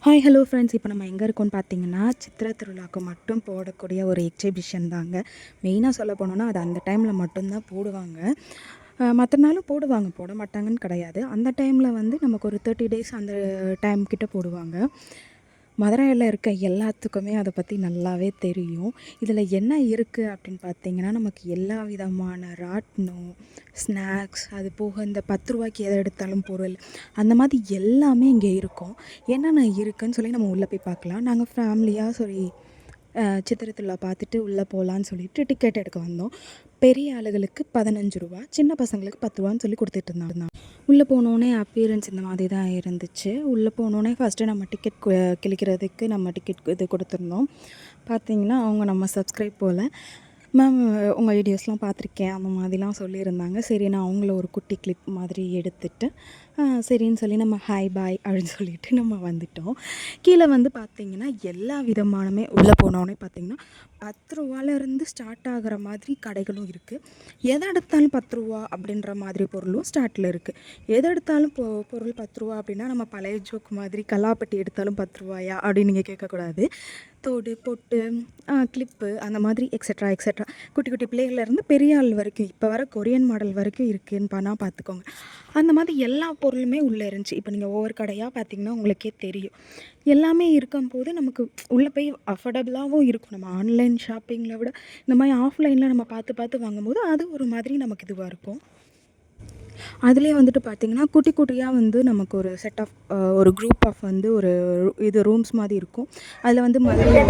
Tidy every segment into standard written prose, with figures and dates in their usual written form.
Hi hello friends. இப்போ நம்ம எங்கே இருக்கோம்னு பார்த்தீங்கன்னா, சித்திரை திருவிழாவுக்கு மட்டும் போடக்கூடிய ஒரு எக்ஸிபிஷன் தாங்க. மெயினாக சொல்ல போனோம்னா, அது அந்த டைமில் மட்டும்தான் போடுவாங்க. மற்ற நாளும் போடுவாங்க, போட மாட்டாங்கன்னு கிடையாது. அந்த டைமில் வந்து நமக்கு ஒரு 30 டேஸ் அந்த டைம் கிட்ட போடுவாங்க. மதுரையில் இருக்க எல்லாத்துக்குமே அதை பற்றி நல்லாவே தெரியும். இதில் என்ன இருக்குது அப்படின்னு பார்த்தீங்கன்னா, நமக்கு எல்லா விதமான ராட்டினம், ஸ்நாக்ஸ், அது போக இந்த 10 ரூபாய்க்கு எதை எடுத்தாலும் பொருள், அந்த மாதிரி எல்லாமே இங்கே இருக்கும். என்னென்ன இருக்குன்னு சொல்லி நம்ம உள்ளே போய் பார்க்கலாம். நாங்கள் ஃபேமிலியாக சொல்லி சித்திரை திருவிழா பார்த்துட்டு உள்ளே போகலான்னு சொல்லிட்டு டிக்கெட் எடுக்க வந்தோம். பெரிய ஆளுகளுக்கு 15 ரூபா, சின்ன பசங்களுக்கு 10 ரூபான்னு சொல்லி கொடுத்துட்டு இருந்தாங்க. உள்ளே போனோடனே அப்பியரன்ஸ் இந்த மாதிரி தான் இருந்துச்சு. உள்ளே போனோடனே ஃபஸ்ட்டு நம்ம டிக்கெட் கிழிக்கிறதுக்கு நம்ம டிக்கெட் இது கொடுத்துருந்தோம். பார்த்தீங்கன்னா அவங்க நம்ம சப்ஸ்கிரைப் போல் மேம் உங்கள் வீடியோஸ்லாம் பார்த்துருக்கேன் அந்த மாதிரிலாம் சொல்லியிருந்தாங்க. சரி, நான் அவங்கள ஒரு குட்டி கிளிப் மாதிரி எடுத்துட்டு சரின்னு சொல்லி நம்ம ஹாய் பாய் அப்படின்னு சொல்லிட்டு நம்ம வந்துட்டோம். கீழே வந்து பார்த்திங்கன்னா எல்லா விதமானமே உள்ளே போனோடனே பார்த்திங்கன்னா 10 ரூபாலேருந்து ஸ்டார்ட் ஆகிற மாதிரி கடைகளும் இருக்குது. எதை எடுத்தாலும் 10 ரூபா அப்படின்ற மாதிரி பொருளும் ஸ்டார்ட்டில் இருக்குது. எதை எடுத்தாலும் பொருள் 10 ரூபா அப்படின்னா நம்ம பழைய ஜோக் மாதிரி கல்லாப்பட்டி எடுத்தாலும் 10 ரூபாயா அப்படின்னு நீங்கள் கேட்கக்கூடாது. தோடு, பொட்டு, கிளிப்பு, அந்த மாதிரி எக்ஸட்ரா எக்ஸட்ரா குட்டி குட்டி பிள்ளைகள்லேருந்து பெரிய ஆள் வரைக்கும் இப்போ வர கொரியன் மாடல் வரைக்கும் இருக்குதுன்னு பார்த்துக்கோங்க. அந்த மாதிரி எல்லா பொருளுமே உள்ளே இருந்துச்சு. இப்போ நீங்கள் ஒவ்வொரு கடையாக பார்த்தீங்கன்னா உங்களுக்கே தெரியும். எல்லாமே இருக்கும்போது நமக்கு உள்ளே போய் அஃபோர்டபுளாகவும் இருக்கும். நம்ம ஆன்லைன் ஷாப்பிங்கில் விட இந்த மாதிரி ஆஃப்லைனில் நம்ம பார்த்து பார்த்து வாங்கும்போது அது ஒரு மாதிரி நமக்கு இதுவாக இருக்கும். அதிலே வந்துட்டு பார்த்திங்கன்னா குட்டி குட்டியாக வந்து நமக்கு ஒரு செட் ஆஃப் ஒரு குரூப் ஆஃப் வந்து ஒரு இது ரூம்ஸ் மாதிரி இருக்கும். அதில் வந்து மதுரை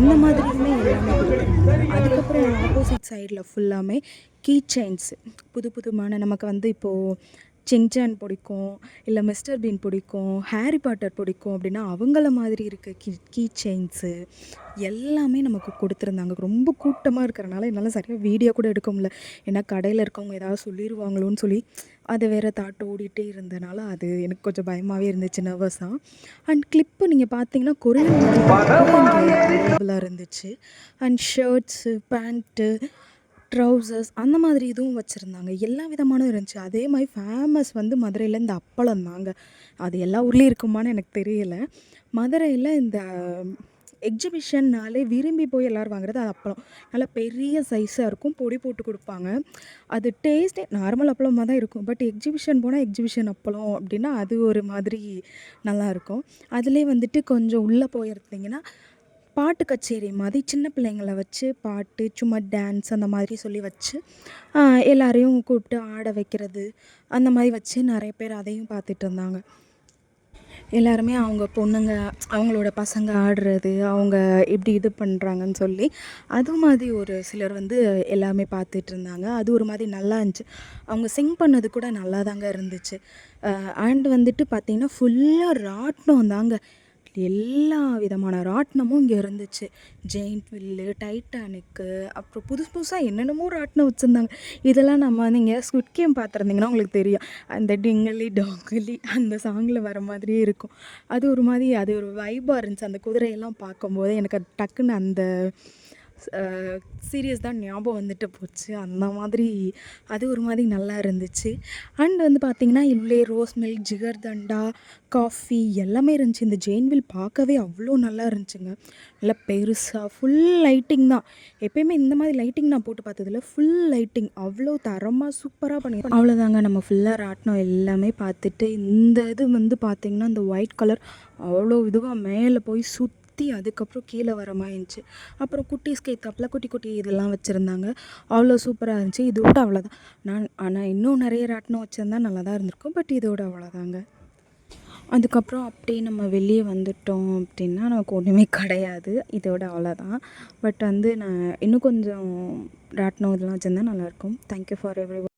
அந்த மாதிரியுமே எல்லாமே கொடுத்துருந்தாங்க. அதுக்கப்புறம் ஆப்போசிட் சைடில் ஃபுல்லாமே கீ செயின்ஸ் புது புதுமான நமக்கு வந்து இப்போது சின்சான் பிடிக்கும், இல்லை மிஸ்டர் பீன் பிடிக்கும், ஹாரி பாட்டர் பிடிக்கும் அப்படின்னா அவங்கள மாதிரி இருக்க கீ செயின்ஸு எல்லாமே நமக்கு கொடுத்துருந்தாங்க. ரொம்ப கூட்டமாக இருக்கிறனால என்னால் சரியாக வீடியோ கூட எடுக்க முடியல. ஏன்னா கடையில் இருக்கவங்க ஏதாவது சொல்லிடுவாங்களோன்னு சொல்லி அது வேறு தாட்டு ஓடிட்டே இருந்தனால அது எனக்கு கொஞ்சம் பயமாகவே இருந்துச்சு, நர்வஸாக. அண்ட் கிளிப்பு நீங்கள் பார்த்தீங்கன்னா கொரியன் அவைலபிளாக இருந்துச்சு. அண்ட் ஷர்ட்ஸு, பேண்ட்டு, ட்ரௌசர்ஸ் அந்த மாதிரி இதுவும் வச்சுருந்தாங்க. எல்லா விதமானதும் இருந்துச்சு. அதே மாதிரி ஃபேமஸ் வந்து மதுரையில் இந்த அப்பளம் தாங்க. அது எல்லா ஊர்லேயும் இருக்குமான்னு எனக்கு தெரியலை. மதுரையில் இந்த எக்ஸிபிஷன்னாலே விரும்பி போய் எல்லோரும் வாங்குறது அது அப்பளம். நல்லா பெரிய சைஸாக இருக்கும், பொடி போட்டு கொடுப்பாங்க. அது டேஸ்ட்டே நார்மல் அப்பளமாக தான் இருக்கும். பட் எக்ஸிபிஷன் போனால் எக்ஸிபிஷன் அப்பளம் அப்படின்னா அது ஒரு மாதிரி நல்லாயிருக்கும். அதுலேயே வந்துட்டு கொஞ்சம் உள்ளே போயிருந்தீங்கன்னா பாட்டு கச்சேரி மாதிரி சின்ன பிள்ளைங்கள வச்சு பாட்டு, சும்மா டான்ஸ் அந்த மாதிரி சொல்லி வச்சு எல்லாரையும் கூப்பிட்டு ஆட வைக்கிறது, அந்த மாதிரி வச்சு நிறைய பேர் அதையும் பார்த்துட்டு இருந்தாங்க. எல்லாருமே அவங்க பொண்ணுங்க, அவங்களோட பசங்க ஆடுறது, அவங்க எப்படி இது பண்ணுறாங்கன்னு சொல்லி அது மாதிரி ஒரு சிலர் வந்து எல்லாமே பார்த்துட்டு இருந்தாங்க. அது ஒரு மாதிரி நல்லா இருந்துச்சு. அவங்க சிங் பண்ணது கூட நல்லா தாங்க இருந்துச்சு. அண்ட் வந்துட்டு பார்த்திங்கன்னா ஃபுல்லாக ராட்டினம் தாங்க. எல்லா விதமான ராட்டினமும் இங்கே இருந்துச்சு. ஜெயிண்ட் வில்லு, டைட்டானிக்கு, அப்புறம் புதுசு புதுசாக என்னென்னமோ ராட்டினம் வச்சுருந்தாங்க. இதெல்லாம் நம்ம நீங்கள் ஸ்குவிட் கேம் பார்த்துருந்தீங்கன்னா உங்களுக்கு தெரியும். அந்த டிங்கிலி டாங்கிலி அந்த சாங்கில் வர மாதிரியே இருக்கும். அது ஒரு மாதிரி அது ஒரு வைபாக இருந்துச்சு. அந்த குதிரையெல்லாம் பார்க்கும்போது எனக்கு அது டக்குன்னு அந்த சீரியஸ் தான் ஞாபகம் வந்துட்டு போச்சு. அந்த மாதிரி அது ஒரு மாதிரி நல்லா இருந்துச்சு. அண்ட் வந்து பார்த்திங்கன்னா உள்ளே ரோஸ் மில்க், ஜிகர்தண்டா, காஃபி எல்லாமே இருந்துச்சு. இந்த ஜெயின்வில் பார்க்கவே அவ்வளோ நல்லா இருந்துச்சுங்க. நல்லா பெருசாக ஃபுல் லைட்டிங் தான். எப்போயுமே இந்த மாதிரி லைட்டிங் நான் போட்டு பார்த்ததில்ல. ஃபுல் லைட்டிங் அவ்வளோ தரமாக சூப்பராக பண்ணியிருக்கோம். அவ்வளோதாங்க, நம்ம ஃபுல்லாக ராட்டினம் எல்லாமே பார்த்துட்டு இந்த இது வந்து பார்த்திங்கன்னா இந்த ஒயிட் கலர் அவ்வளோ இதுவாக மேலே போய் அதுக்கப்புறம் கீழே வர மாதிரி இருந்துச்சு. அப்புறம் குட்டீஸ்க்கு ஏற்றாப்புல குட்டி குட்டி இதெல்லாம் வச்சுருந்தாங்க. அவ்வளோ சூப்பராக இருந்துச்சு. இதோட அவ்வளோதான். ஆனால் இன்னும் நிறைய ராட்டினம் வச்சுருந்தா நல்லா தான் இருந்திருக்கும். பட் இதோட அவ்வளோதாங்க. அதுக்கப்புறம் அப்படியே நம்ம வெளியே வந்துட்டோம் அப்படின்னா நமக்கு ஒன்றுமே கிடையாது. இதோட அவ்வளோதான். பட் வந்து நான் இன்னும் கொஞ்சம் ராட்டினம் இதெல்லாம் வச்சுருந்தா நல்லாயிருக்கும். Thank you for every